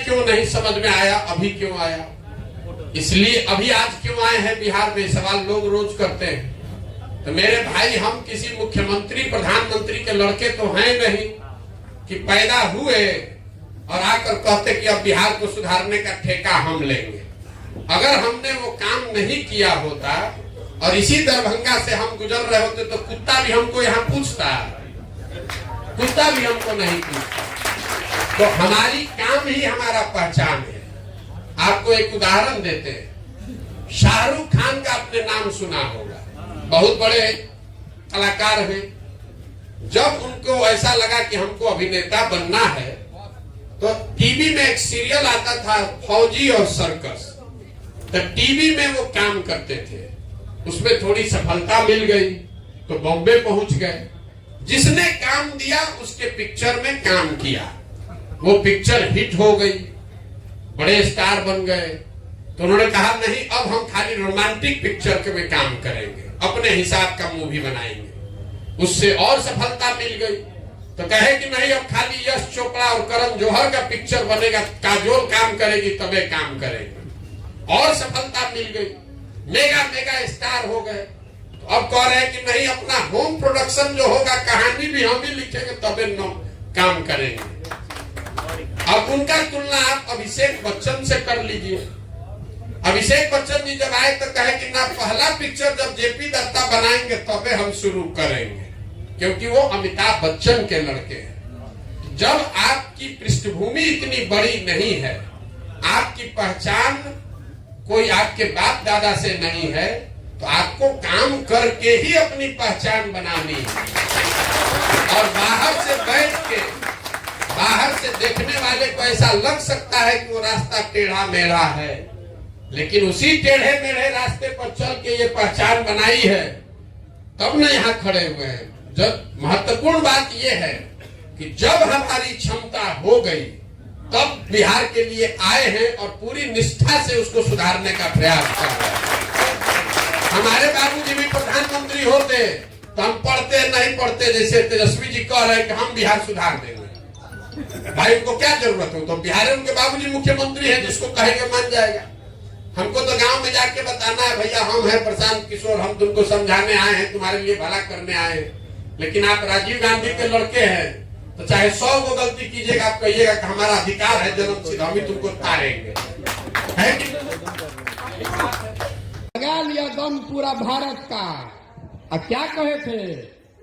क्यों नहीं समझ में आया, अभी क्यों आया? इसलिए अभी आज क्यों आए हैं बिहार में, सवाल लोग रोज करते हैं। तो मेरे भाई, हम किसी मुख्यमंत्री प्रधानमंत्री के लड़के तो हैं नहीं कि पैदा हुए और आकर कहते कि अब बिहार को सुधारने का ठेका हम लेंगे। अगर हमने वो काम नहीं किया होता और इसी दरभंगा से हम गुजर रहे होते तो कुत्ता भी हमको यहाँ पूछता, कुत्ता भी हमको नहीं पूछता। तो हमारी काम ही हमारा पहचान है। आपको एक उदाहरण देते हैं, शाहरुख खान का आपने नाम सुना होगा, बहुत बड़े कलाकार हैं। जब उनको ऐसा लगा कि हमको अभिनेता बनना है तो टीवी में एक सीरियल आता था फौजी और सर्कस, तो टीवी में वो काम करते थे। उसमें थोड़ी सफलता मिल गई तो बॉम्बे पहुंच गए। जिसने काम दिया उसके पिक्चर में काम किया, वो पिक्चर हिट हो गई, बड़े स्टार बन गए। तो उन्होंने कहा नहीं, अब हम खाली रोमांटिक पिक्चर के में काम करेंगे, अपने हिसाब का मूवी बनाएंगे। उससे और सफलता मिल गई तो कहे कि नहीं, अब खाली यश चोपड़ा और करण जौहर का पिक्चर बनेगा, काजोल काम करेगी तबे काम करेंगे। और सफलता मिल गई, मेगा स्टार हो गए। तो अब कह रहे हैं कि नहीं, अपना होम प्रोडक्शन जो होगा, कहानी भी हम ही लिखेंगे तबे काम करेंगे। अब उनका तुलना आप अभिषेक बच्चन से कर लीजिए। अभिषेक बच्चन जी जब आए तो कहे कि ना, पहला पिक्चर जब जेपी दत्ता बनाएंगे तबे हम शुरू करेंगे, क्योंकि वो अमिताभ बच्चन के लड़के हैं। जब आपकी पृष्ठभूमि इतनी बड़ी नहीं है, आपकी पहचान कोई आपके बाप दादा से नहीं है, तो आपको काम करके ही अपनी पहचान बनानी है। और बाहर से बैठ के, बाहर से देखने वाले को ऐसा लग सकता है कि वो रास्ता टेढ़ा मेढ़ा है, लेकिन उसी टेढ़े मेढ़े रास्ते पर चल के ये पहचान बनाई है, तब न यहाँ खड़े हुए हैं। जब महत्वपूर्ण बात यह है कि जब हमारी क्षमता हो गई तब बिहार के लिए आए हैं और पूरी निष्ठा से उसको सुधारने का प्रयास कर रहे हैं। हमारे बाबूजी भी प्रधानमंत्री होते तो हम पढ़ते नहीं पढ़ते, जैसे तेजस्वी जी कह रहे हैं कि हम बिहार सुधार देंगे। भाई उनको क्या जरूरत हो, तो बिहार उनके बाबूजी मुख्यमंत्री है, जिसको कहेंगे मान जाएगा। हमको तो गांव में जाके बताना है, भैया हम हैं प्रशांत किशोर, हम तुमको समझाने आए हैं, तुम्हारे लिए भला करने आए हैं। लेकिन आप राजीव गांधी के लड़के हैं तो चाहे 100 को गलती कीजिएगा, आप कहिएगा कि हमारा अधिकार है जन्मसिद्ध, हम ही तुमको तारेंगे। है कि लगा लिया दम पूरा भारत का। अब क्या कहे थे,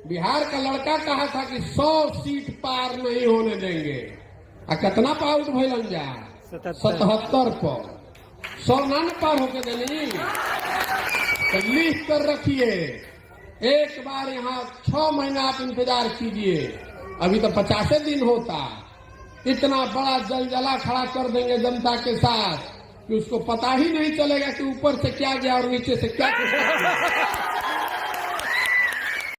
बिहार का लड़का कहा था कि 100 सीट पार नहीं होने देंगे। और कितना पाउट भैलन जा, 77 पर 100 ना पार होके देनी। तो लिख कर रखिए, एक बार यहाँ 6 महीना आप इंतजार कीजिए, अभी तो 50 दिन होता। इतना बड़ा जलजला खड़ा कर देंगे जनता के साथ कि उसको पता ही नहीं चलेगा कि ऊपर से क्या गया और नीचे से क्या